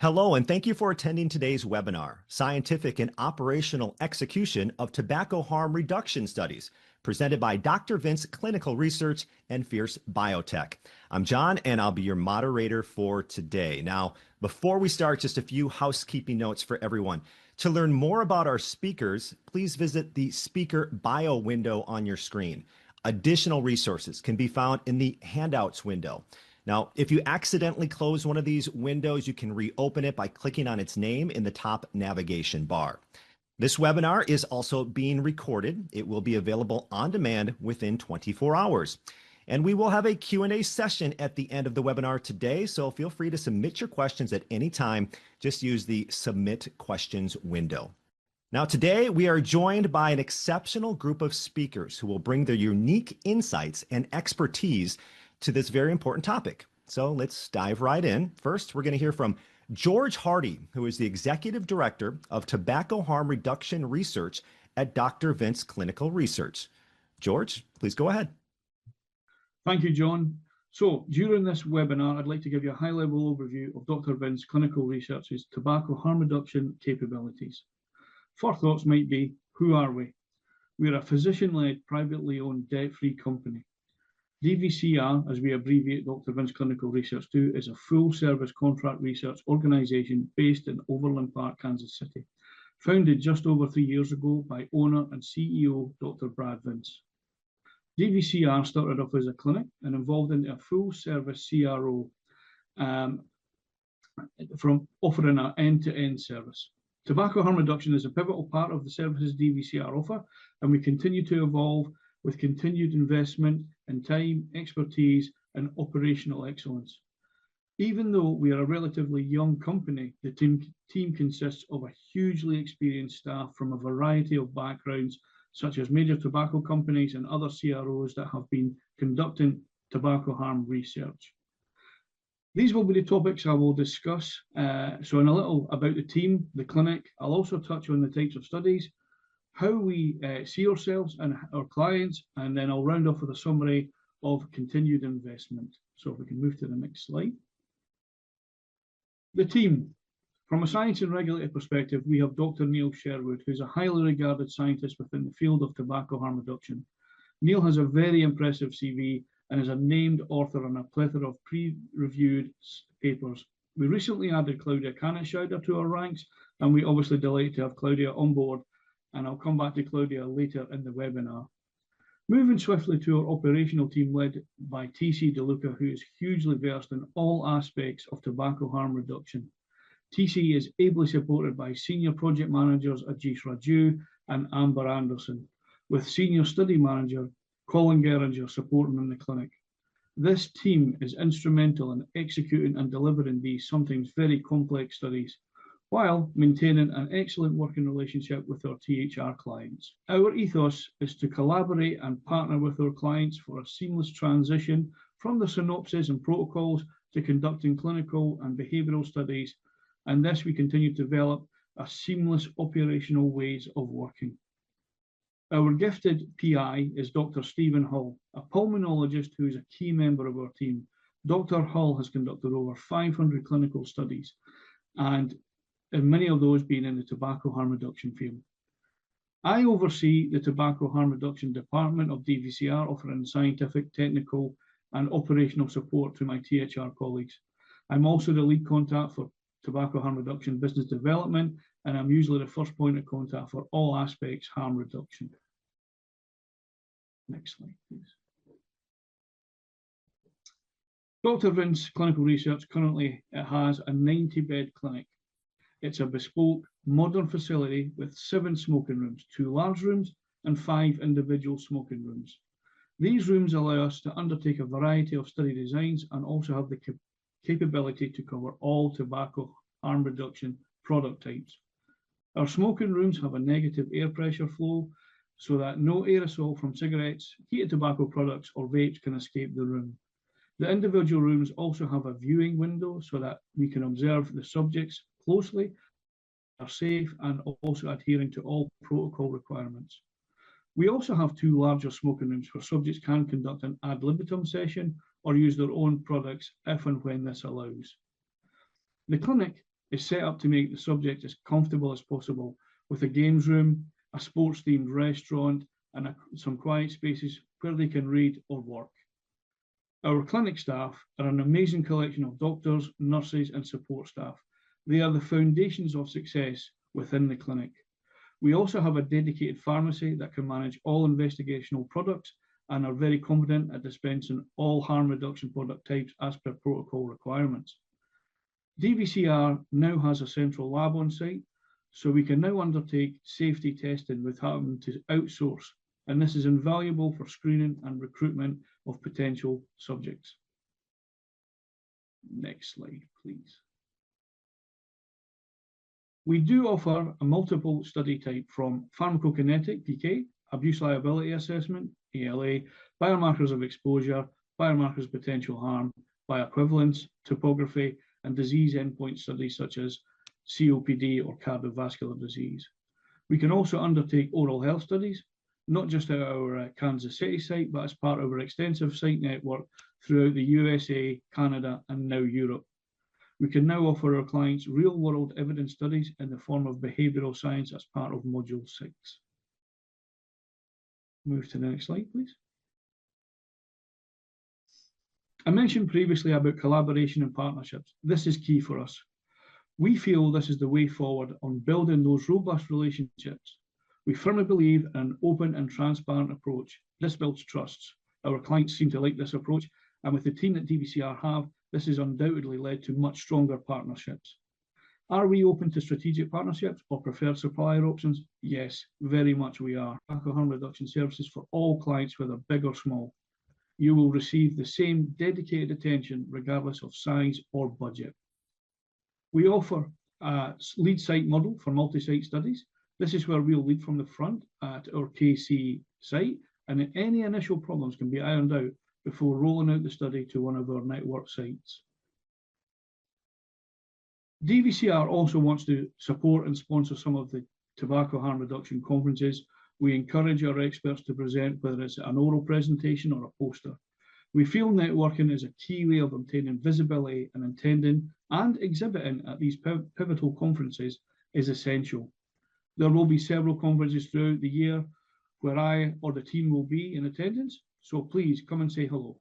Hello, and thank you for attending today's webinar, Scientific and Operational Execution of Tobacco Harm Reduction Studies, presented by Dr. Vince Clinical Research and Fierce Biotech. I'm John, and I'll be your moderator for today. Now, before we start, just a few housekeeping notes for everyone. To learn more about our speakers, please visit the speaker bio window on your screen. Additional resources can be found in the handouts window. Now, if you accidentally close one of these windows, you can reopen it by clicking on its name in the top navigation bar. This webinar is also being recorded. It will be available on demand within 24 hours. And we will have a Q&A session at the end of the webinar today, so feel free to submit your questions at any time. Just use the Submit Questions window. Now, today we are joined by an exceptional group of speakers who will bring their unique insights and expertise to this very important topic. So let's dive right in. First, we're going to hear from George Hardie, who is the Executive Director of Tobacco Harm Reduction Research at Dr. Vince Clinical Research. George, please go ahead. Thank you, John. So during this webinar, I'd like to give you a high-level overview of Dr. Vince Clinical Research's tobacco harm reduction capabilities. First thoughts might be, who are we? We're a physician-led, privately owned, debt-free company. DVCR, as we abbreviate Dr. Vince Clinical Research to, is a full-service contract research organisation based in Overland Park, Kansas City, founded just over 3 years ago by owner and CEO Dr. Brad Vince. DVCR started off as a clinic and evolved into a full-service CRO from offering an end-to-end service. Tobacco harm reduction is a pivotal part of the services DVCR offer, and we continue to evolve with continued investment in time, expertise, and operational excellence. Even though we are a relatively young company, the team consists of a hugely experienced staff from a variety of backgrounds, such as major tobacco companies and other CROs that have been conducting tobacco harm research. These will be the topics I will discuss. So in a little about the team, the clinic, I'll also touch on the types of studies, how we see ourselves and our clients, and then I'll round off with a summary of continued investment. So if we can move to the next slide. The team. From a science and regulatory perspective, we have Dr. Neil Sherwood, who's a highly regarded scientist within the field of tobacco harm reduction. Neil has a very impressive CV and is a named author on a plethora of peer-reviewed papers. We recently added Claudia Kanitscheider to our ranks, and we're obviously delighted to have Claudia on board, and I'll come back to Claudia later in the webinar. Moving swiftly to our operational team led by TC DeLuca, who is hugely versed in all aspects of tobacco harm reduction. TC is ably supported by senior project managers Ajit Raju and Amber Anderson, with senior study manager Colin Geringer supporting in the clinic. This team is instrumental in executing and delivering these sometimes very complex studies, while maintaining an excellent working relationship with our THR clients. Our ethos is to collaborate and partner with our clients for a seamless transition from the synopsis and protocols to conducting clinical and behavioural studies, and this we continue to develop a seamless operational ways of working. Our gifted PI is Dr. Stephen Hull, a pulmonologist who is a key member of our team. Dr. Hull has conducted over 500 clinical studies, and many of those being in the tobacco harm reduction field. I oversee the tobacco harm reduction department of DVCR, offering scientific, technical, and operational support to my THR colleagues. I'm also the lead contact for tobacco harm reduction business development, and I'm usually the first point of contact for all aspects harm reduction. Next slide, please. Dr. Vince Clinical Research currently has a 90-bed clinic. It's a bespoke, modern facility with 7 smoking rooms, 2 large rooms, and 5 individual smoking rooms. These rooms allow us to undertake a variety of study designs and also have the capability to cover all tobacco harm reduction product types. Our smoking rooms have a negative air pressure flow so that no aerosol from cigarettes, heated tobacco products, or vapes can escape the room. The individual rooms also have a viewing window so that we can observe the subjects closely, are safe, and also adhering to all protocol requirements. We also have 2 larger smoking rooms where subjects can conduct an ad libitum session or use their own products if and when this allows. The clinic is set up to make the subject as comfortable as possible, with a games room, a sports-themed restaurant, and some quiet spaces where they can read or work. Our clinic staff are an amazing collection of doctors, nurses, and support staff. They are the foundations of success within the clinic. We also have a dedicated pharmacy that can manage all investigational products and are very competent at dispensing all harm reduction product types as per protocol requirements. DVCR now has a central lab on site, so we can now undertake safety testing without having to outsource, and this is invaluable for screening and recruitment of potential subjects. Next slide, please. We do offer a multiple study type from pharmacokinetic, PK, abuse liability assessment, ALA, biomarkers of exposure, biomarkers of potential harm, bioequivalence, topography, and disease endpoint studies such as COPD or cardiovascular disease. We can also undertake oral health studies, not just at our Kansas City site, but as part of our extensive site network throughout the USA, Canada, and now Europe. We can now offer our clients real-world evidence studies in the form of behavioural science as part of Module 6. Move to the next slide, please. I mentioned previously about collaboration and partnerships. This is key for us. We feel this is the way forward on building those robust relationships. We firmly believe in an open and transparent approach. This builds trusts. Our clients seem to like this approach, and with the team that DVCR have, this has undoubtedly led to much stronger partnerships. Are we open to strategic partnerships or preferred supplier options? Yes, very much we are. Tobacco harm reduction services for all clients, whether big or small. You will receive the same dedicated attention regardless of size or budget. We offer a lead site model for multi-site studies. This is where we'll lead from the front at our KC site, and any initial problems can be ironed out before rolling out the study to one of our network sites. DVCR also wants to support and sponsor some of the tobacco harm reduction conferences. We encourage our experts to present, whether it's an oral presentation or a poster. We feel networking is a key way of obtaining visibility, and attending and exhibiting at these pivotal conferences is essential. There will be several conferences throughout the year where I or the team will be in attendance, so please come and say hello.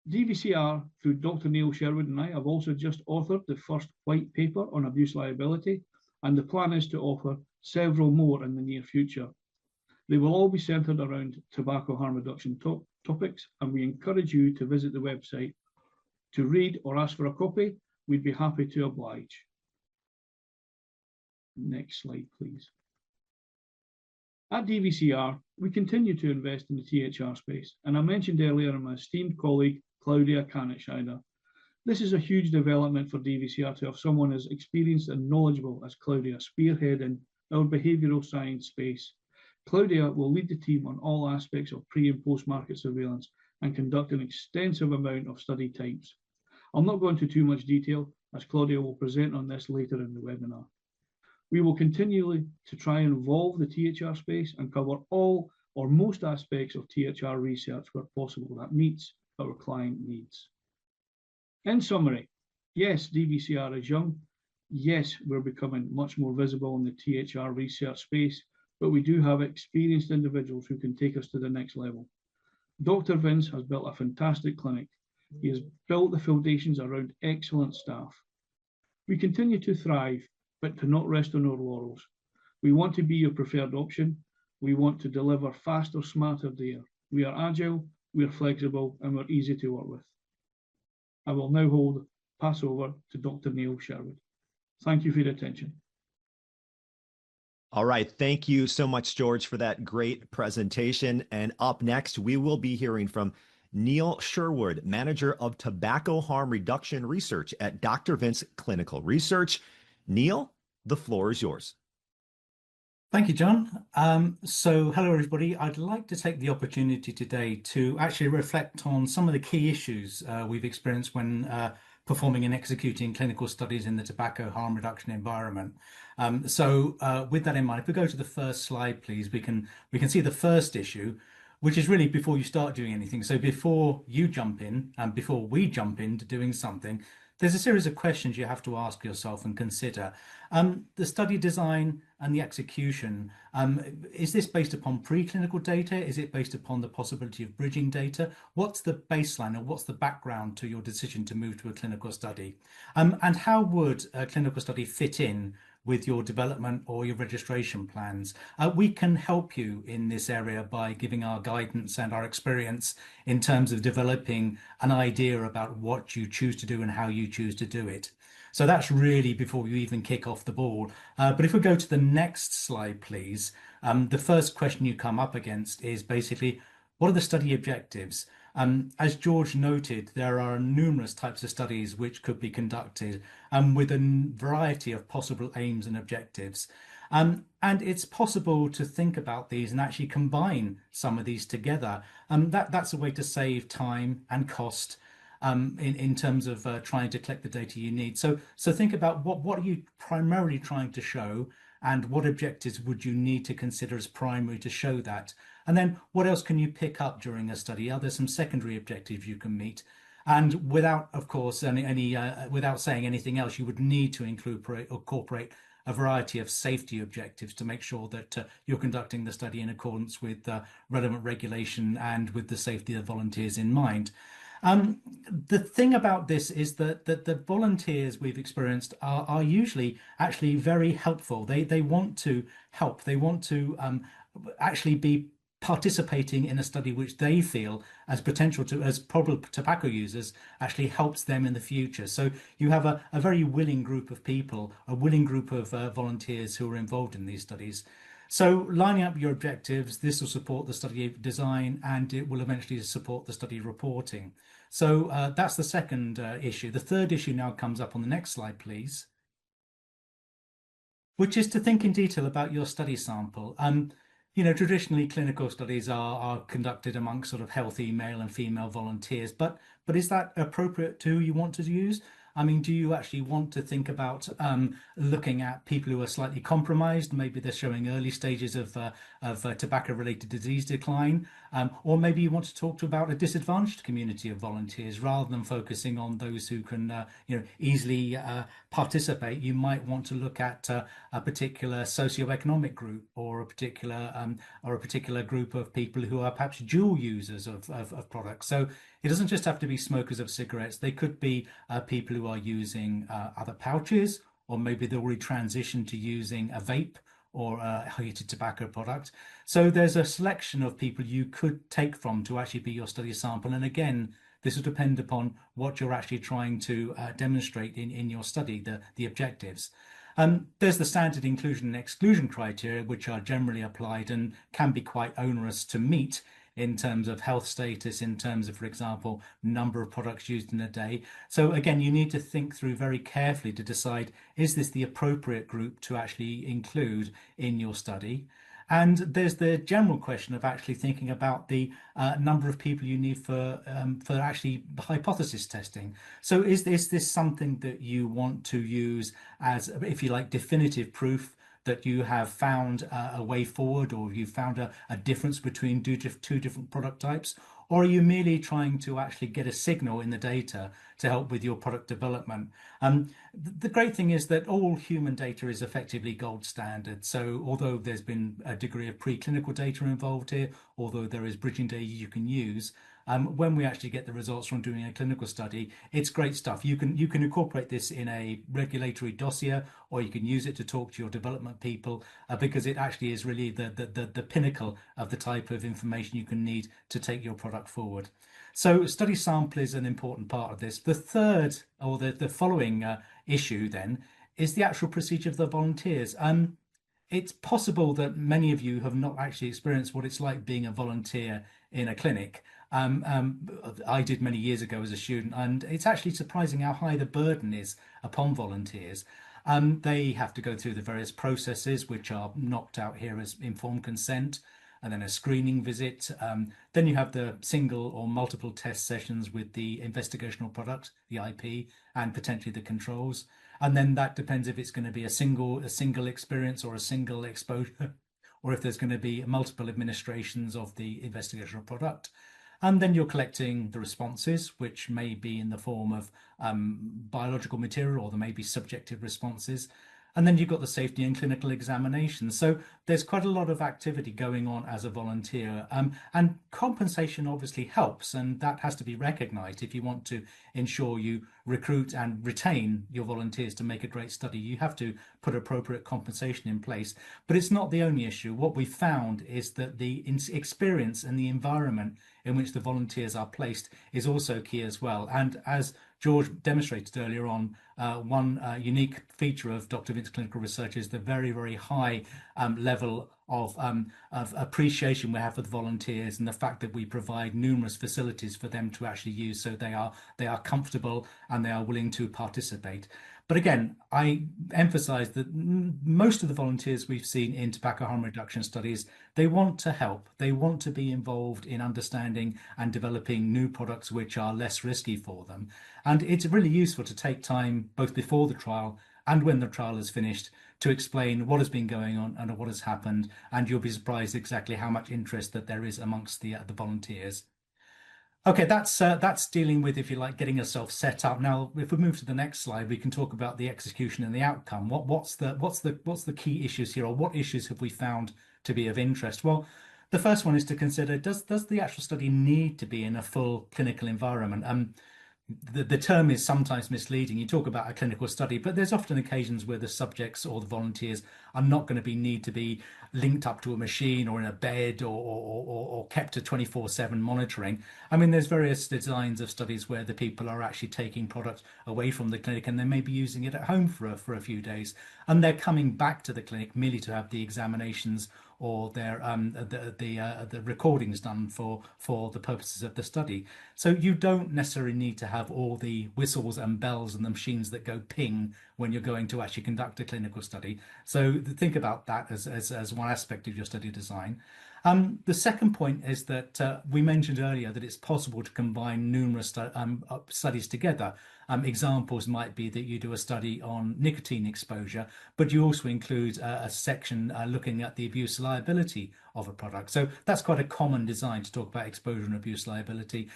DVCR, through Dr. Neil Sherwood and I, have also just authored the first white paper on abuse liability, and the plan is to offer several more in the near future. They will all be centered around tobacco harm reduction topics, and we encourage you to visit the website to read or ask for a copy. We'd be happy to oblige. Next slide, please. At DVCR, we continue to invest in the THR space, and I mentioned earlier my esteemed colleague, Claudia Kanitscheider. This is a huge development for DVCR to have someone as experienced and knowledgeable as Claudia spearheading our behavioural science space. Claudia will lead the team on all aspects of pre- and post-market surveillance and conduct an extensive amount of study types. I'll not go into too much detail, as Claudia will present on this later in the webinar. We will continue to try and evolve the THR space and cover all or most aspects of THR research where possible that meets our client needs. In summary, yes, DVCR is young. Yes, we're becoming much more visible in the THR research space, but we do have experienced individuals who can take us to the next level. Dr. Vince has built a fantastic clinic. He has built the foundations around excellent staff. We continue to thrive, but to not rest on our laurels. We want to be your preferred option. We want to deliver faster, smarter data. We are agile, we are flexible, and we're easy to work with. I will now pass over to Dr. Neil Sherwood. Thank you for your attention. All right. Thank you so much, George, for that great presentation. And up next, we will be hearing from Neil Sherwood, Manager of Tobacco Harm Reduction Research at Dr. Vince Clinical Research. Neil, the floor is yours. Thank you, John. So hello, everybody. I'd like to take the opportunity today to actually reflect on some of the key issues we've experienced when performing and executing clinical studies in the tobacco harm reduction environment. With that in mind, if we go to the first slide, please, we can see the first issue, which is really before you start doing anything. So before you jump in and before we jump into doing something, there's a series of questions you have to ask yourself and consider. The study design and the execution, is this based upon preclinical data? Is it based upon the possibility of bridging data? What's the baseline or what's the background to your decision to move to a clinical study? And how would a clinical study fit in with your development or your registration plans? We can help you in this area by giving our guidance and our experience in terms of developing an idea about what you choose to do and how you choose to do it. So that's really before you even kick off the ball. But if we go to the next slide, please, the first question you come up against is basically, what are the study objectives? As George noted, there are numerous types of studies which could be conducted with a variety of possible aims and objectives. And it's possible to think about these and actually combine some of these together. That's a way to save time and cost in terms of trying to collect the data you need. So think about what are you primarily trying to show, and what objectives would you need to consider as primary to show that? And then what else can you pick up during a study? Are there some secondary objectives you can meet? And without, of course, without saying anything else, you would need to incorporate a variety of safety objectives to make sure that you're conducting the study in accordance with relevant regulation and with the safety of volunteers in mind. The thing about this is that the volunteers we've experienced are usually actually very helpful. They want to help. They want to actually be participating in a study which they feel as probable tobacco users actually helps them in the future. So you have a very willing group of people, a willing group of volunteers who are involved in these studies. So lining up your objectives, this will support the study design, and it will eventually support the study reporting. So that's the second issue. The third issue now comes up on the next slide, please, which is to think in detail about your study sample. Traditionally clinical studies are conducted amongst sort of healthy male and female volunteers, but is that appropriate to who you want to use? I mean, do you actually want to think about looking at people who are slightly compromised? Maybe they're showing early stages of tobacco-related disease decline, or maybe you want to talk about a disadvantaged community of volunteers rather than focusing on those who can, easily participate. You might want to look at a particular socioeconomic group, or a particular group of people who are perhaps dual users of products. So it doesn't just have to be smokers of cigarettes. They could be people who are using other pouches, or maybe they've already transitioned to using a vape or a heated tobacco product. So there's a selection of people you could take from to actually be your study sample. And again, this will depend upon what you're actually trying to demonstrate in your study, the objectives. There's the standard inclusion and exclusion criteria, which are generally applied and can be quite onerous to meet in terms of health status, in terms of, for example, number of products used in a day. So again, you need to think through very carefully to decide, is this the appropriate group to actually include in your study? And there's the general question of actually thinking about the number of people you need for actually hypothesis testing. So is this something that you want to use as, if you like, definitive proof that you have found a way forward, or you've found a difference between two different product types? Or are you merely trying to actually get a signal in the data to help with your product development? The great thing is that all human data is effectively gold standard. So although there's been a degree of preclinical data involved here, although there is bridging data you can use, when we actually get the results from doing a clinical study, it's great stuff. You can incorporate this in a regulatory dossier, or you can use it to talk to your development people, because it actually is really the pinnacle of the type of information you can need to take your product forward. So study sample is an important part of this. The third, or the following issue then, is the actual procedure of the volunteers. It's possible that many of you have not actually experienced what it's like being a volunteer in a clinic. I did many years ago as a student, and it's actually surprising how high the burden is upon volunteers. They have to go through the various processes, which are knocked out here as informed consent, and then a screening visit. Then you have the single or multiple test sessions with the investigational product, the IP, and potentially the controls. And then that depends if it's going to be a single experience or a single exposure, or if there's going to be multiple administrations of the investigational product. And then you're collecting the responses, which may be in the form of biological material, or there may be subjective responses. And then you've got the safety and clinical examination. So there's quite a lot of activity going on as a volunteer. And compensation obviously helps, and that has to be recognized. If you want to ensure you recruit and retain your volunteers to make a great study, you have to put appropriate compensation in place. But it's not the only issue. What we found is that the experience and the environment in which the volunteers are placed is also key as well. And as George demonstrated earlier on, one unique feature of Dr. Vince's clinical research is the very, very high level of appreciation we have for the volunteers, and the fact that we provide numerous facilities for them to actually use, so they are comfortable and they are willing to participate. But again, I emphasize that most of the volunteers we've seen in tobacco harm reduction studies, they want to help. They want to be involved in understanding and developing new products which are less risky for them. And it's really useful to take time both before the trial and when the trial is finished to explain what has been going on and what has happened. And you'll be surprised exactly how much interest that there is amongst the volunteers. Okay, that's dealing with, if you like, getting yourself set up. Now, if we move to the next slide, we can talk about the execution and the outcome. What's the key issues here, or what issues have we found to be of interest? Well, the first one is to consider, does the actual study need to be in a full clinical environment? The term is sometimes misleading. You talk about a clinical study, but there's often occasions where the subjects or the volunteers are not going to need to be linked up to a machine or in a bed or kept to 24/7 monitoring. I mean, there's various designs of studies where the people are actually taking products away from the clinic, and they may be using it at home for a few days, and they're coming back to the clinic merely to have the examinations or their the recordings done for the purposes of the study. So you don't necessarily need to have all the whistles and bells and the machines that go ping when you're going to actually conduct a clinical study. So think about that as one aspect of your study design. The second point is that we mentioned earlier that it's possible to combine numerous studies together. Examples might be that you do a study on nicotine exposure, but you also include a section looking at the abuse liability of a product. So that's quite a common design to talk about exposure and abuse liability.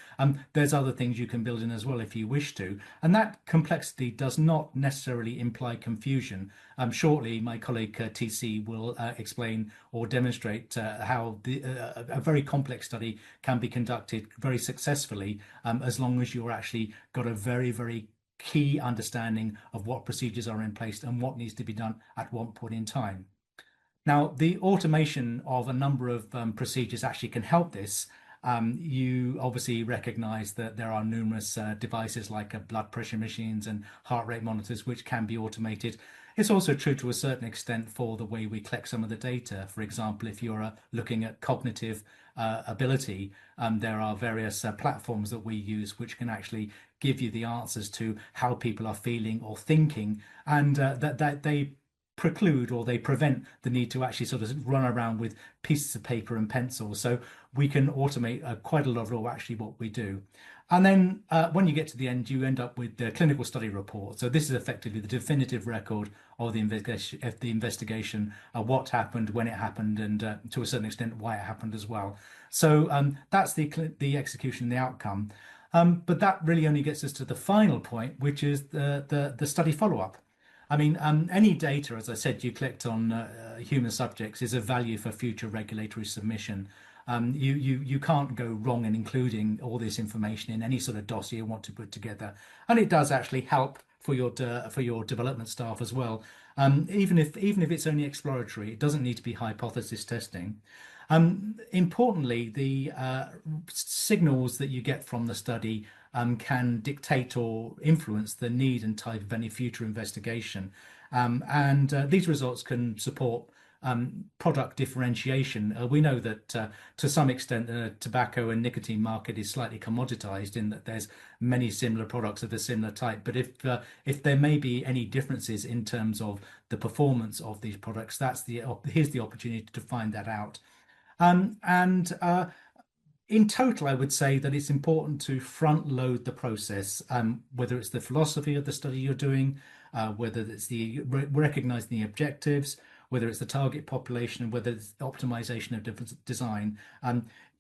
There's other things you can build in as well if you wish to, and that complexity does not necessarily imply confusion. Shortly, my colleague TC will explain or demonstrate how a very complex study can be conducted very successfully, as long as you're actually got a very, very key understanding of what procedures are in place and what needs to be done at one point in time. Now, the automation of a number of procedures actually can help this. You obviously recognize that there are numerous devices like blood pressure machines and heart rate monitors which can be automated. It's also true to a certain extent for the way we collect some of the data. For example, if you're looking at cognitive ability, there are various platforms that we use which can actually give you the answers to how people are feeling or thinking, and that they preclude or they prevent the need to actually sort of run around with pieces of paper and pencil. So we can automate quite a lot of actually what we do. And then when you get to the end, you end up with the clinical study report. So this is effectively the definitive record of the investigation, what happened, when it happened, and to a certain extent why it happened as well. So that's the execution and the outcome. But that really only gets us to the final point, which is the study follow-up. I mean, any data, as I said, you collect on human subjects is of value for future regulatory submission. You can't go wrong in including all this information in any sort of dossier you want to put together, and it does actually help for your development staff as well. Even if it's only exploratory, it doesn't need to be hypothesis testing. Importantly, the signals that you get from the study can dictate or influence the need and type of any future investigation. And these results can support product differentiation. We know that to some extent the tobacco and nicotine market is slightly commoditized in that there's many similar products of a similar type. But if there may be any differences in terms of the performance of these products, here's the opportunity to find that out. In total, I would say that it's important to front load the process, whether it's the philosophy of the study you're doing, whether it's the recognizing the objectives, whether it's the target population, whether it's optimization of different design.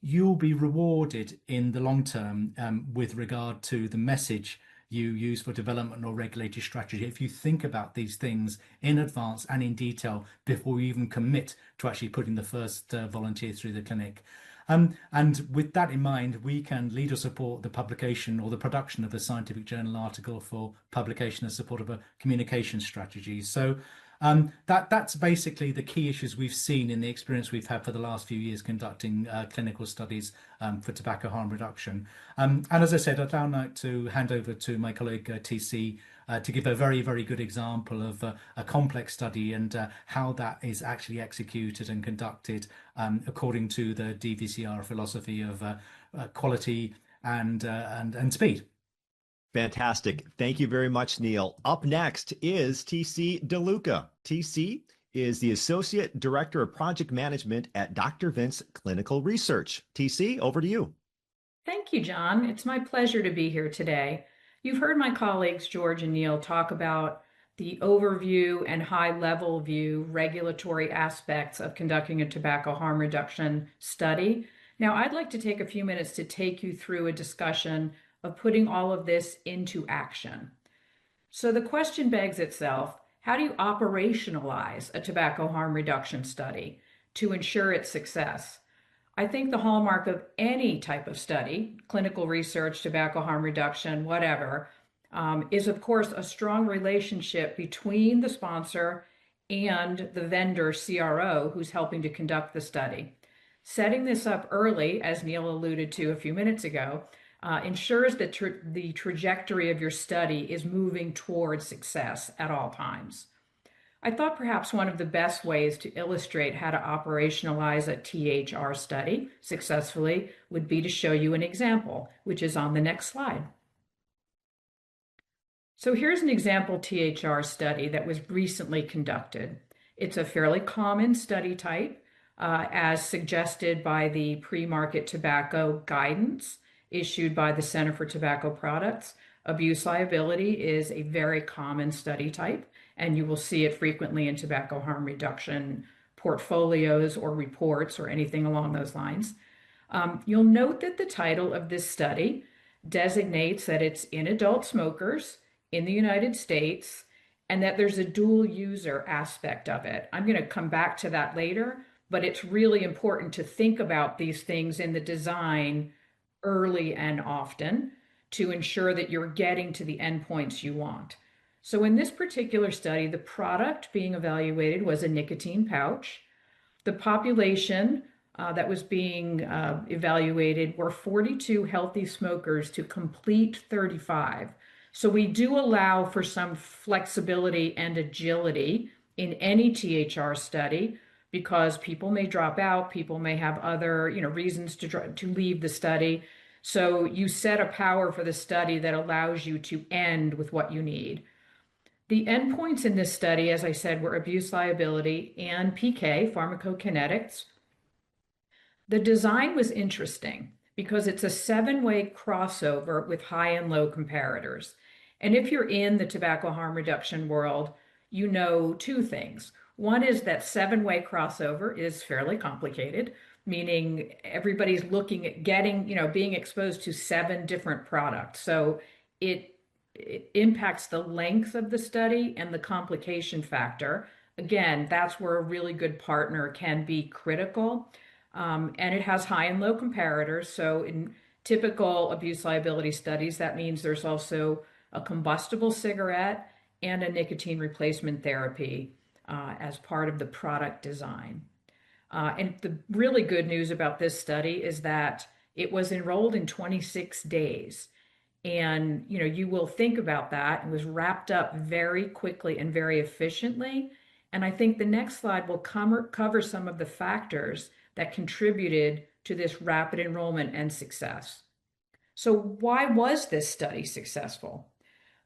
you'll be rewarded in the long term with regard to the message you use for development or regulatory strategy if you think about these things in advance and in detail before you even commit to actually putting the first volunteer through the clinic. And with that in mind, we can lead or support the publication or the production of a scientific journal article for publication as support of a communication strategy. So that's basically the key issues we've seen in the experience we've had for the last few years conducting clinical studies for tobacco harm reduction. And as I said, I'd now like to hand over to my colleague TC to give a very, very good example of a complex study and how that is actually executed and conducted according to the DVCR philosophy of quality and speed. Fantastic. Thank you very much, Neil. Up next is TC DeLuca. TC is the Associate Director of Project Management at Dr. Vince Clinical Research. TC, over to you. Thank you, John. It's my pleasure to be here today. You've heard my colleagues, George and Neil, talk about the overview and high-level view regulatory aspects of conducting a tobacco harm reduction study. Now, I'd like to take a few minutes to take you through a discussion of putting all of this into action. So the question begs itself, how do you operationalize a tobacco harm reduction study to ensure its success? I think the hallmark of any type of study, clinical research, tobacco harm reduction, whatever, is of course a strong relationship between the sponsor and the vendor CRO who's helping to conduct the study. Setting this up early, as Neil alluded to a few minutes ago, ensures that the trajectory of your study is moving towards success at all times. I thought perhaps one of the best ways to illustrate how to operationalize a THR study successfully would be to show you an example, which is on the next slide. So here's an example THR study that was recently conducted. It's a fairly common study type, as suggested by the Premarket Tobacco Guidance issued by the Center for Tobacco Products. Abuse liability is a very common study type, and you will see it frequently in tobacco harm reduction portfolios or reports or anything along those lines. You'll note that the title of this study designates that it's in adult smokers in the United States and that there's a dual user aspect of it. I'm going to come back to that later, but it's really important to think about these things in the design early and often to ensure that you're getting to the endpoints you want. So in this particular study, the product being evaluated was a nicotine pouch. The population that was being evaluated were 42 healthy smokers to complete 35. So we do allow for some flexibility and agility in any THR study because people may drop out, people may have other reasons to leave the study. So you set a power for the study that allows you to end with what you need. The endpoints in this study, as I said, were abuse liability and PK, pharmacokinetics. The design was interesting because it's a 7-way crossover with high and low comparators. And if you're in the tobacco harm reduction world, you know two things. One is that 7-way crossover is fairly complicated, meaning everybody's looking at being exposed to 7 different products. So it impacts the length of the study and the complication factor. Again, that's where a really good partner can be critical. And it has high and low comparators. So in typical abuse liability studies, that means there's also a combustible cigarette and a nicotine replacement therapy as part of the product design. And the really good news about this study is that it was enrolled in 26 days. And you will think about that. It was wrapped up very quickly and very efficiently. And I think the next slide will cover some of the factors that contributed to this rapid enrollment and success. So why was this study successful?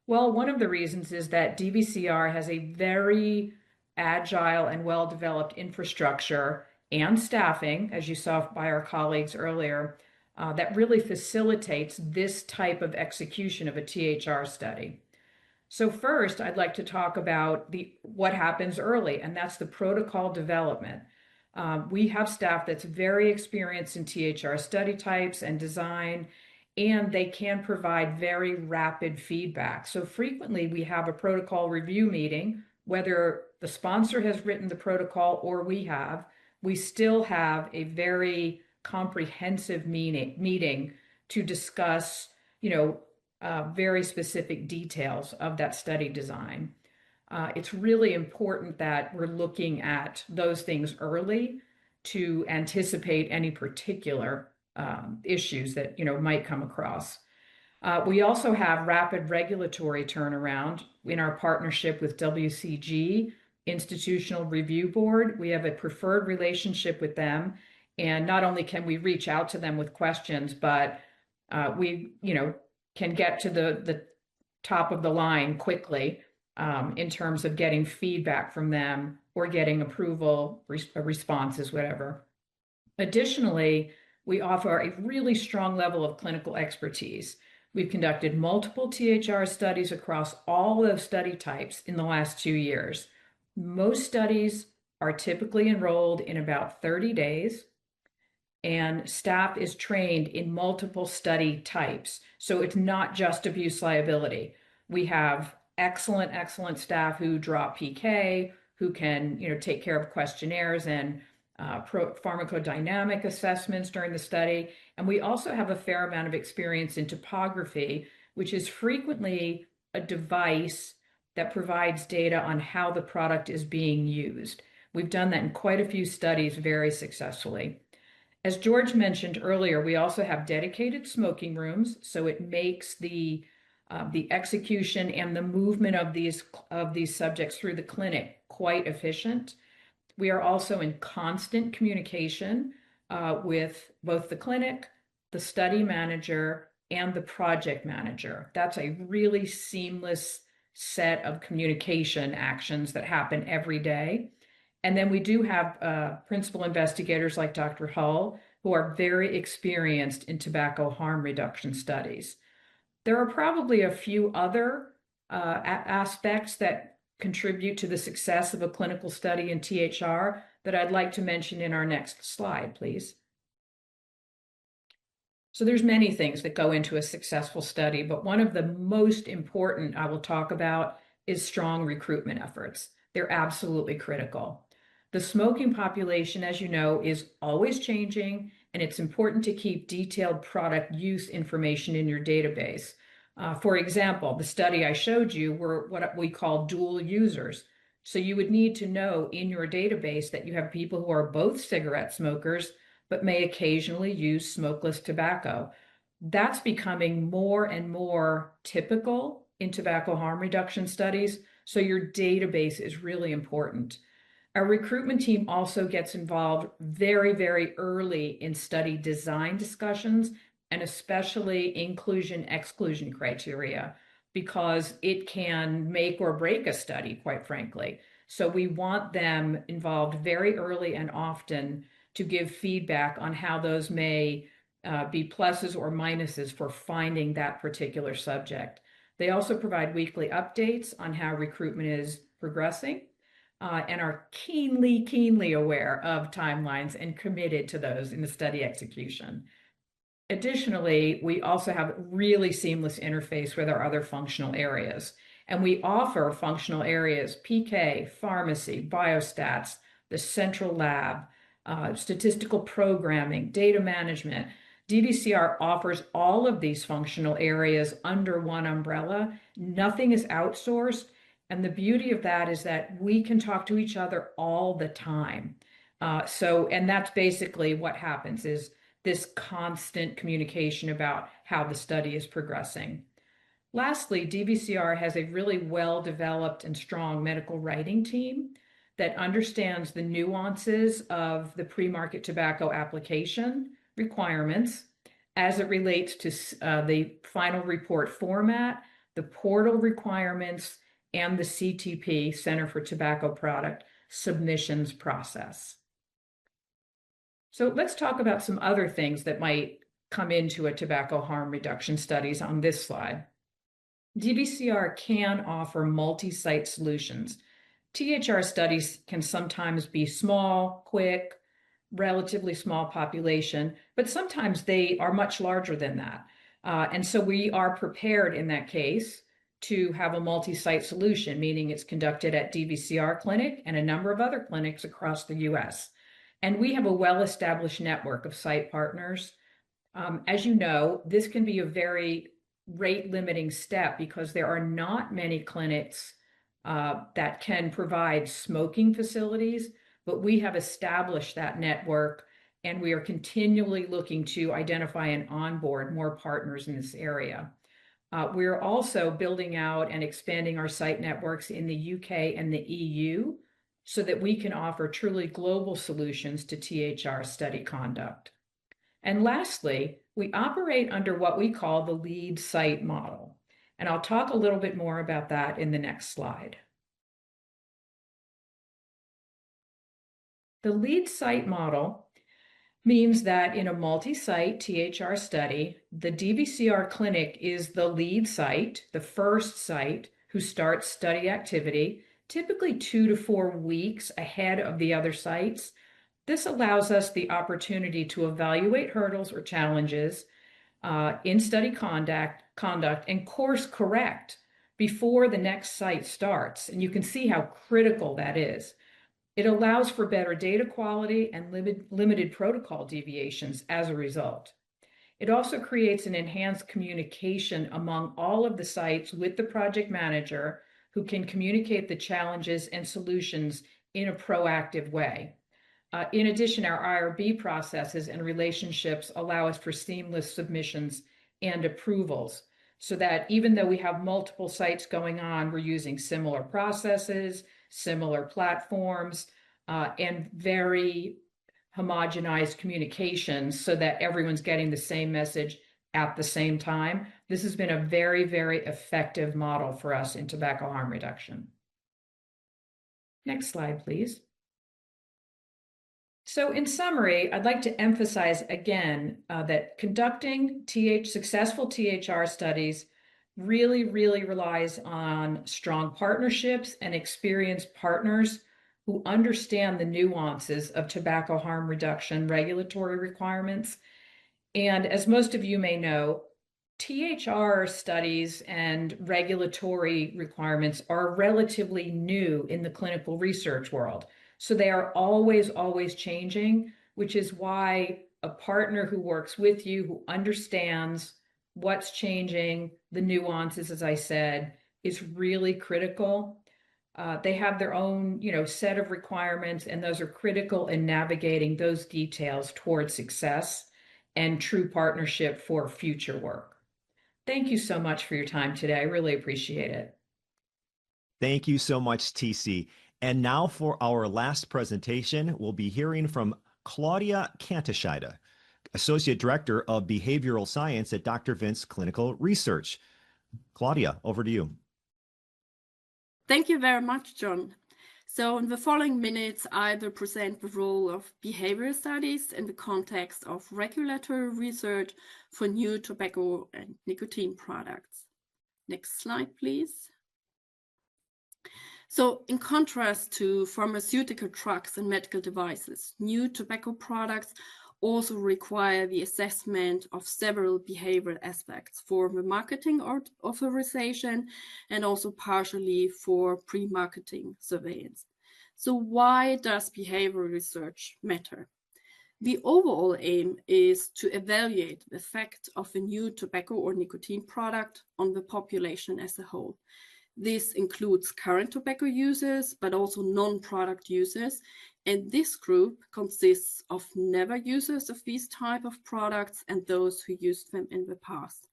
Well, one of the reasons is that DVCR has a very agile and well-developed infrastructure and staffing, as you saw by our colleagues earlier, that really facilitates this type of execution of a THR study. So first, I'd like to talk about what happens early, and that's the protocol development. We have staff that's very experienced in THR study types and design, and they can provide very rapid feedback. So frequently we have a protocol review meeting, whether the sponsor has written the protocol or we still have a very comprehensive meeting to discuss, very specific details of that study design. It's really important that we're looking at those things early to anticipate any particular issues that might come across. We also have rapid regulatory turnaround in our partnership with WCG, Institutional Review Board. We have a preferred relationship with them, and not only can we reach out to them with questions, but we can get to the top of the line quickly in terms of getting feedback from them or getting approval, responses, whatever. Additionally, we offer a really strong level of clinical expertise. We've conducted multiple THR studies across all of study types in the last 2 years. Most studies are typically enrolled in about 30 days, and staff is trained in multiple study types. So it's not just abuse liability. We have excellent staff who draw PK, who can take care of questionnaires and pharmacodynamic assessments during the study. And we also have a fair amount of experience in topography, which is frequently a device that provides data on how the product is being used. We've done that in quite a few studies very successfully. As George mentioned earlier, we also have dedicated smoking rooms, so it makes the execution and the movement of these subjects through the clinic quite efficient. We are also in constant communication with both the clinic, the study manager, and the project manager. That's a really seamless set of communication actions that happen every day. And then we do have principal investigators like Dr. Hull, who are very experienced in tobacco harm reduction studies. There are probably a few other aspects that contribute to the success of a clinical study in THR that I'd like to mention in our next slide, please. So there's many things that go into a successful study, but one of the most important I will talk about is strong recruitment efforts. They're absolutely critical. The smoking population, as you know, is always changing, and it's important to keep detailed product use information in your database. For example, the study I showed you were what we call dual users. So you would need to know in your database that you have people who are both cigarette smokers, but may occasionally use smokeless tobacco. That's becoming more and more typical in tobacco harm reduction studies, so your database is really important. Our recruitment team also gets involved very early in study design discussions, and especially inclusion-exclusion criteria, because it can make or break a study, quite frankly. So we want them involved very early and often to give feedback on how those may be pluses or minuses for finding that particular subject. They also provide weekly updates on how recruitment is progressing and are keenly aware of timelines and committed to those in the study execution. Additionally, we also have really seamless interface with our other functional areas. And we offer functional areas, PK, pharmacy, biostats, the central lab, statistical programming, data management. DVCR offers all of these functional areas under one umbrella. Nothing is outsourced. And the beauty of that is that we can talk to each other all the time. And that's basically what happens, is this constant communication about how the study is progressing. Lastly, DVCR has a really well-developed and strong medical writing team that understands the nuances of the pre-market tobacco application requirements as it relates to the final report format, the portal requirements, and the CTP, Center for Tobacco Product, submissions process. So let's talk about some other things that might come into a tobacco harm reduction studies on this slide. DVCR can offer multi-site solutions. THR studies can sometimes be small, quick, relatively small population, but sometimes they are much larger than that. And so we are prepared in that case to have a multi-site solution, meaning it's conducted at DVCR clinic and a number of other clinics across the US. And we have a well-established network of site partners. As you know, this can be a very rate limiting step because there are not many clinics that can provide smoking facilities, but we have established that network and we are continually looking to identify and onboard more partners in this area. We're also building out and expanding our site networks in the UK and the EU so that we can offer truly global solutions to THR study conduct. And lastly, we operate under what we call the lead site model. And I'll talk a little bit more about that in the next slide. The lead site model means that in a multi-site THR study, the DVCR clinic is the lead site, the first site who starts study activity, typically 2 to 4 weeks ahead of the other sites. This allows us the opportunity to evaluate hurdles or challenges in study conduct and course correct before the next site starts. And you can see how critical that is. It allows for better data quality and limited protocol deviations as a result. It also creates an enhanced communication among all of the sites with the project manager who can communicate the challenges and solutions in a proactive way. In addition, our IRB processes and relationships allow us for seamless submissions and approvals so that even though we have multiple sites going on, we're using similar processes, similar platforms, and very homogenized communications so that everyone's getting the same message at the same time. This has been a very, very effective model for us in tobacco harm reduction. Next slide, please. So in summary, I'd like to emphasize again that conducting successful THR studies really relies on strong partnerships and experienced partners who understand the nuances of tobacco harm reduction regulatory requirements. And as most of you may know, THR studies and regulatory requirements are relatively new in the clinical research world. So they are always changing, which is why a partner who works with you, who understands what's changing, the nuances, as I said, is really critical. They have their own, set of requirements, and those are critical in navigating those details towards success and true partnership for future work. Thank you so much for your time today. I really appreciate it. Thank you so much, TC. And now for our last presentation, we'll be hearing from Claudia Kanitscheider, Associate Director of Behavioral Science at Dr. Vince Clinical Research. Claudia, over to you. Thank you very much, John. So in the following minutes, I will present the role of behavioral studies in the context of regulatory research for new tobacco and nicotine products. Next slide, please. So in contrast to pharmaceutical drugs and medical devices, new tobacco products also require the assessment of several behavioral aspects for the marketing authorization and also partially for pre-marketing surveillance. So why does behavioral research matter? The overall aim is to evaluate the effect of a new tobacco or nicotine product on the population as a whole. This includes current tobacco users, but also non-product users. And this group consists of never users of these type of products and those who used them in the past.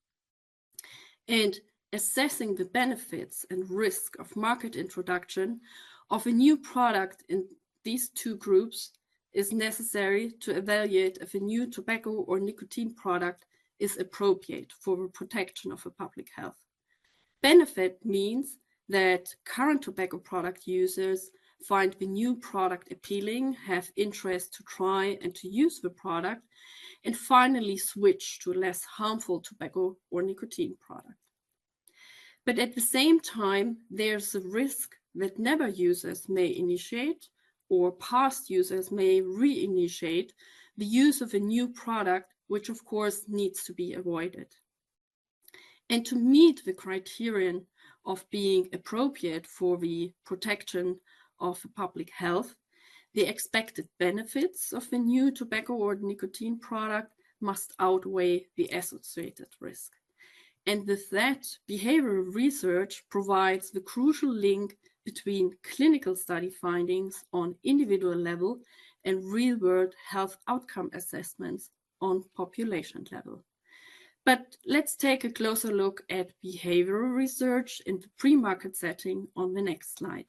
And assessing the benefits and risk of market introduction of a new product in these two groups is necessary to evaluate if a new tobacco or nicotine product is appropriate for the protection of the public health. Benefit means that current tobacco product users find the new product appealing, have interest to try and to use the product, and finally switch to a less harmful tobacco or nicotine product. But at the same time, there's a risk that never users may initiate or past users may reinitiate the use of a new product, which of course needs to be avoided. And to meet the criterion of being appropriate for the protection of public health, the expected benefits of a new tobacco or nicotine product must outweigh the associated risk. And with that, behavioral research provides the crucial link between clinical study findings on individual level and real-world health outcome assessments on population level. But let's take a closer look at behavioral research in the pre-market setting on the next slide.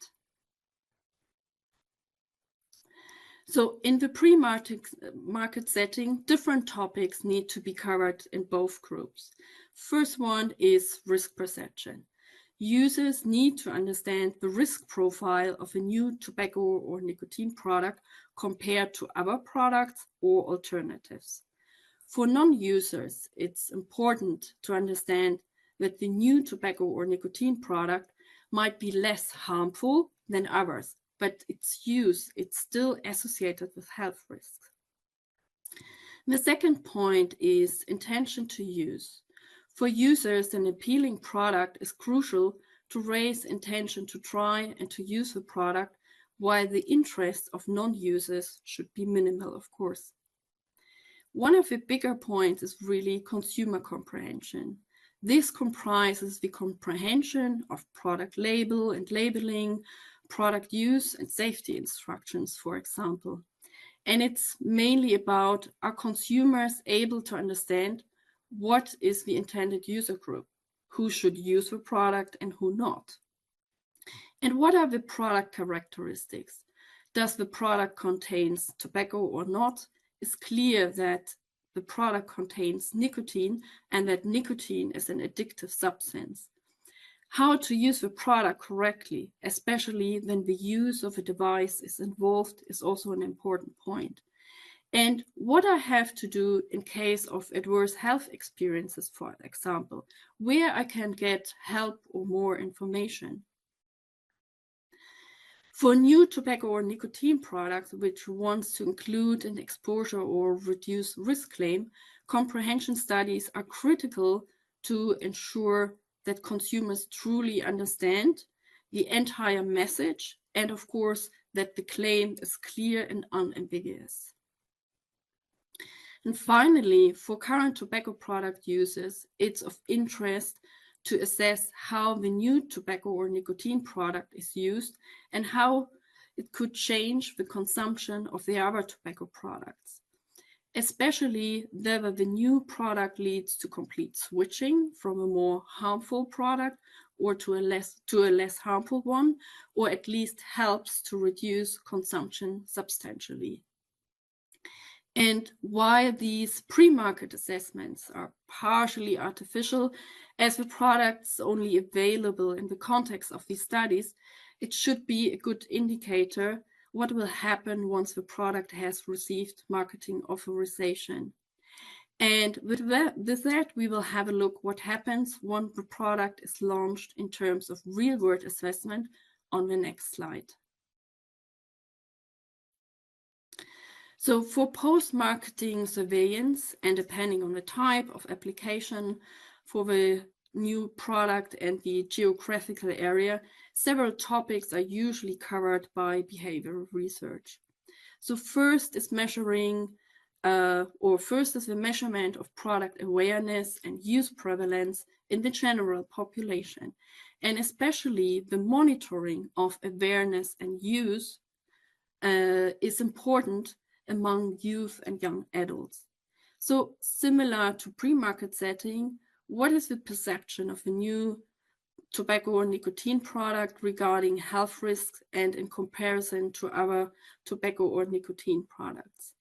So in the pre-market setting, different topics need to be covered in both groups. First one is risk perception. Users need to understand the risk profile of a new tobacco or nicotine product compared to other products or alternatives. For non-users, it's important to understand that the new tobacco or nicotine product might be less harmful than others, but its use is still associated with health risks. The second point is intention to use. For users, an appealing product is crucial to raise intention to try and to use the product, while the interest of non-users should be minimal, of course. One of the bigger points is really consumer comprehension. This comprises the comprehension of product label and labeling, product use and safety instructions, for example. And it's mainly about, are consumers able to understand what is the intended user group, who should use the product and who not? And what are the product characteristics? Does the product contain tobacco or not? It's clear that the product contains nicotine and that nicotine is an addictive substance. How to use the product correctly, especially when the use of a device is involved, is also an important point. And what I have to do in case of adverse health experiences, for example, where I can get help or more information. For new tobacco or nicotine products, which wants to include an exposure or reduce risk claim, comprehension studies are critical to ensure that consumers truly understand the entire message and, of course, that the claim is clear and unambiguous. And finally, for current tobacco product users, it's of interest to assess how the new tobacco or nicotine product is used and how it could change the consumption of the other tobacco products, especially whether the new product leads to complete switching from a more harmful product or to a less harmful one, or at least helps to reduce consumption substantially. And while these pre-market assessments are partially artificial, as the products only available in the context of these studies, it should be a good indicator what will happen once the product has received marketing authorization. And with that, we will have a look what happens when the product is launched in terms of real-world assessment on the next slide. So for post-marketing surveillance, and depending on the type of application for the new product and the geographical area, several topics are usually covered by behavioral research. So first is the measurement of product awareness and use prevalence in the general population, and especially the monitoring of awareness and use is important among youth and young adults. So similar to pre-market setting, what is the perception of a new tobacco or nicotine product regarding health risks and in comparison to other tobacco or nicotine products?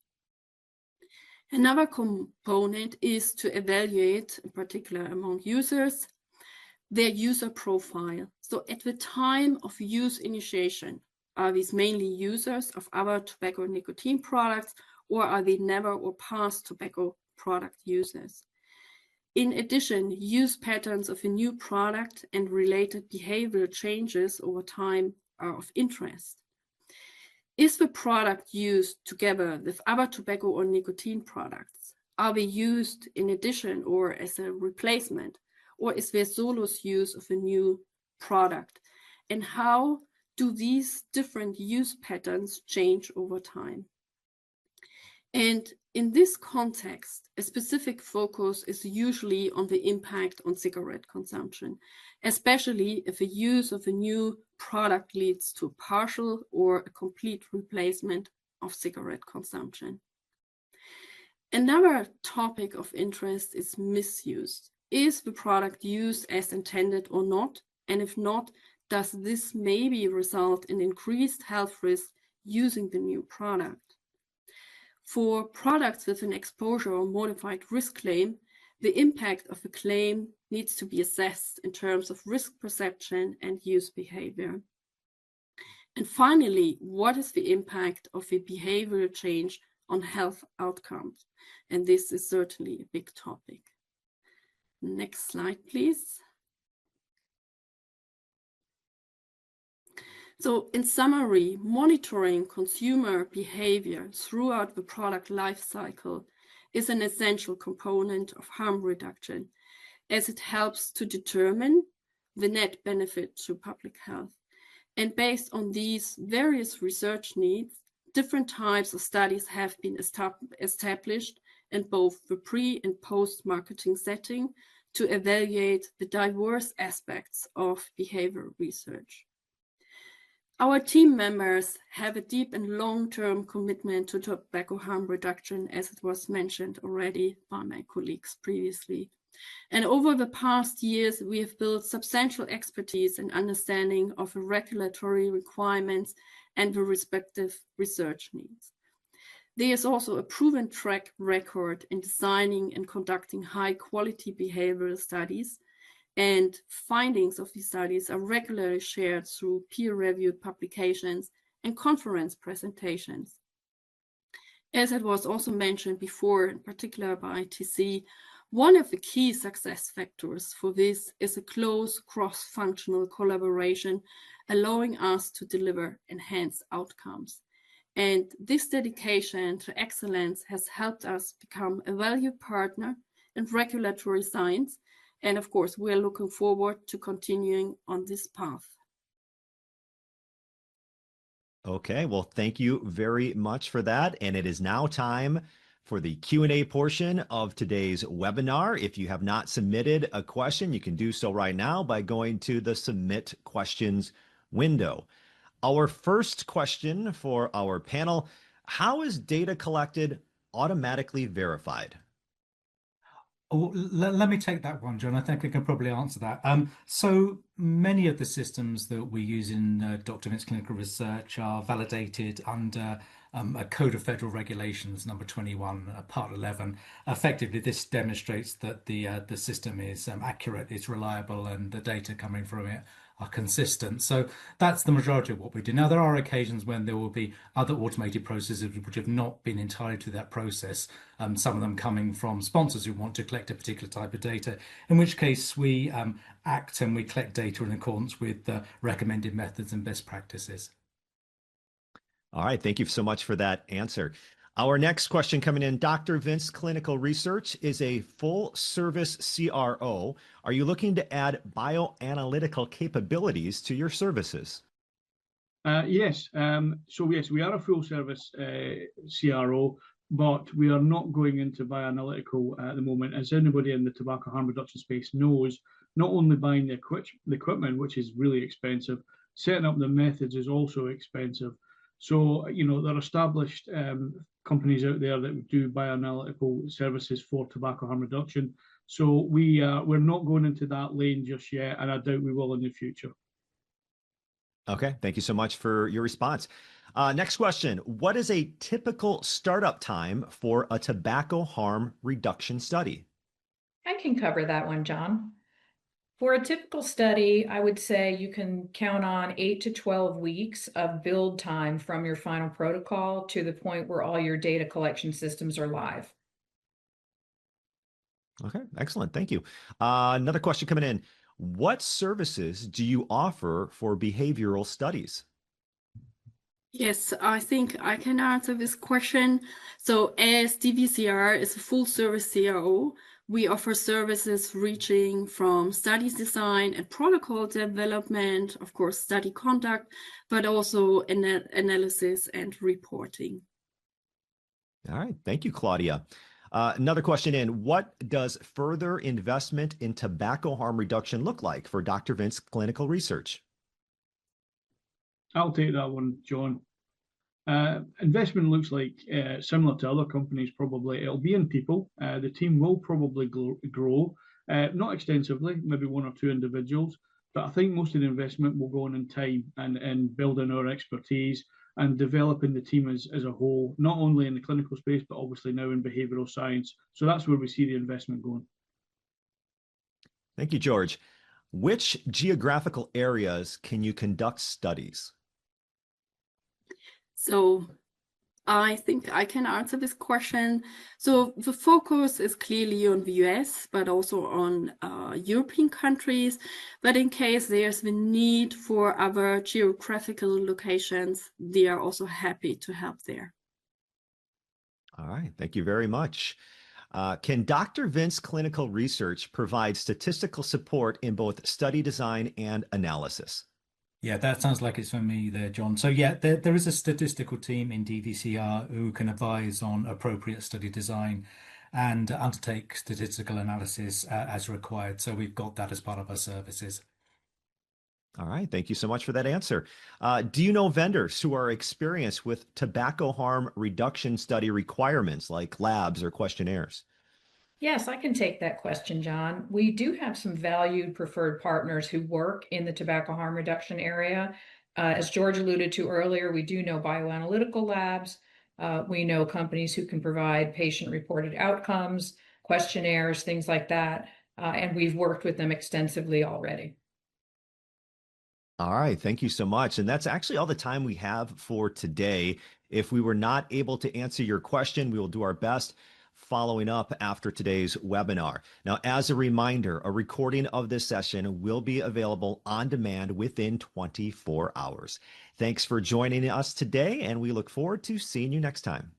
Another component is to evaluate, in particular among users, their user profile. So at the time of use initiation, are these mainly users of other tobacco and nicotine products, or are they never or past tobacco product users? In addition, use patterns of a new product and related behavioral changes over time are of interest. Is the product used together with other tobacco or nicotine products? Are they used in addition or as a replacement? Or is there solo use of a new product? And how do these different use patterns change over time? And in this context, a specific focus is usually on the impact on cigarette consumption, especially if the use of a new product leads to a partial or a complete replacement of cigarette consumption. Another topic of interest is misuse. Is the product used as intended or not? And if not, does this maybe result in increased health risks using the new product? For products with an exposure or modified risk claim, the impact of the claim needs to be assessed in terms of risk perception and use behavior. And finally, what is the impact of the behavioral change on health outcomes? And this is certainly a big topic. Next slide, please. So in summary, monitoring consumer behavior throughout the product life cycle is an essential component of harm reduction, as it helps to determine the net benefit to public health. And based on these various research needs, different types of studies have been established in both the pre- and post-marketing setting to evaluate the diverse aspects of behavior research. Our team members have a deep and long-term commitment to tobacco harm reduction, as it was mentioned already by my colleagues previously. And over the past years, we have built substantial expertise and understanding of the regulatory requirements and the respective research needs. There is also a proven track record in designing and conducting high-quality behavioral studies, and findings of these studies are regularly shared through peer-reviewed publications and conference presentations. As it was also mentioned before, in particular by TC, one of the key success factors for this is a close cross-functional collaboration, allowing us to deliver enhanced outcomes. And this dedication to excellence has helped us become a valued partner in regulatory science. And of course, we're looking forward to continuing on this path. Okay, well, thank you very much for that. And it is now time for the Q&A portion of today's webinar. If you have not submitted a question, you can do so right now by going to the Submit Questions window. Our first question for our panel: how is data collected automatically verified? Oh, let me take that one, John. I think I can probably answer that. So many of the systems that we use in Dr. Vince Clinical Research are validated under a Code of Federal Regulations, number 21, part 11. Effectively, this demonstrates that the system is accurate, it's reliable, and the data coming from it are consistent. So that's the majority of what we do. Now, there are occasions when there will be other automated processes which have not been entirely through that process, some of them coming from sponsors who want to collect a particular type of data, in which case we act and we collect data in accordance with the recommended methods and best practices. All right, thank you so much for that answer. Our next question coming in: Dr. Vince Clinical Research is a full service CRO. Are you looking to add bioanalytical capabilities to your services? Yes. So yes, we are a full service CRO, but we are not going into bioanalytical at the moment. As anybody in the tobacco harm reduction space knows, not only buying the equipment, which is really expensive, setting up the methods is also expensive. So, you know, there are established companies out there that do bioanalytical services for tobacco harm reduction. So we're not going into that lane just yet, and I doubt we will in the future. Okay, thank you so much for your response. Next question: what is a typical startup time for a tobacco harm reduction study? I can cover that one, John. For a typical study, I would say you can count on 8 to 12 weeks of build time from your final protocol to the point where all your data collection systems are live. Okay, excellent. Thank you. Another question coming in: what services do you offer for behavioral studies? Yes, I think I can answer this question. So as DVCR is a full service CRO, we offer services reaching from studies design and protocol development, of course, study conduct, but also analysis and reporting. All right. Thank you, Claudia. Another question in, what does further investment in tobacco harm reduction look like for Dr. Vince Clinical Research? I'll take that one, John. Investment looks like similar to other companies, probably. It'll be in people. The team will probably grow, not extensively, maybe one or two individuals, but I think most of the investment will go on in time and building our expertise and developing the team as a whole, not only in the clinical space, but obviously now in behavioral science. So that's where we see the investment going. Thank you, George. Which geographical areas can you conduct studies? So I think I can answer this question. So the focus is clearly on the US, but also on European countries. But in case there's the need for other geographical locations, they are also happy to help there. All right. Thank you very much. Can Dr. Vince Clinical Research provide statistical support in both study design and analysis? Yeah, that sounds like it's for me there, John. So yeah, there is a statistical team in DVCR who can advise on appropriate study design and undertake statistical analysis as required. So we've got that as part of our services. All right. Thank you so much for that answer. Do you know vendors who are experienced with tobacco harm reduction study requirements like labs or questionnaires? Yes, I can take that question, John. We do have some valued preferred partners who work in the tobacco harm reduction area. As George alluded to earlier, we do know bioanalytical labs. We know companies who can provide patient-reported outcomes, questionnaires, things like that. And we've worked with them extensively already. All right. Thank you so much. And that's actually all the time we have for today. If we were not able to answer your question, we will do our best following up after today's webinar. Now, as a reminder, a recording of this session will be available on demand within 24 hours. Thanks for joining us today, and we look forward to seeing you next time.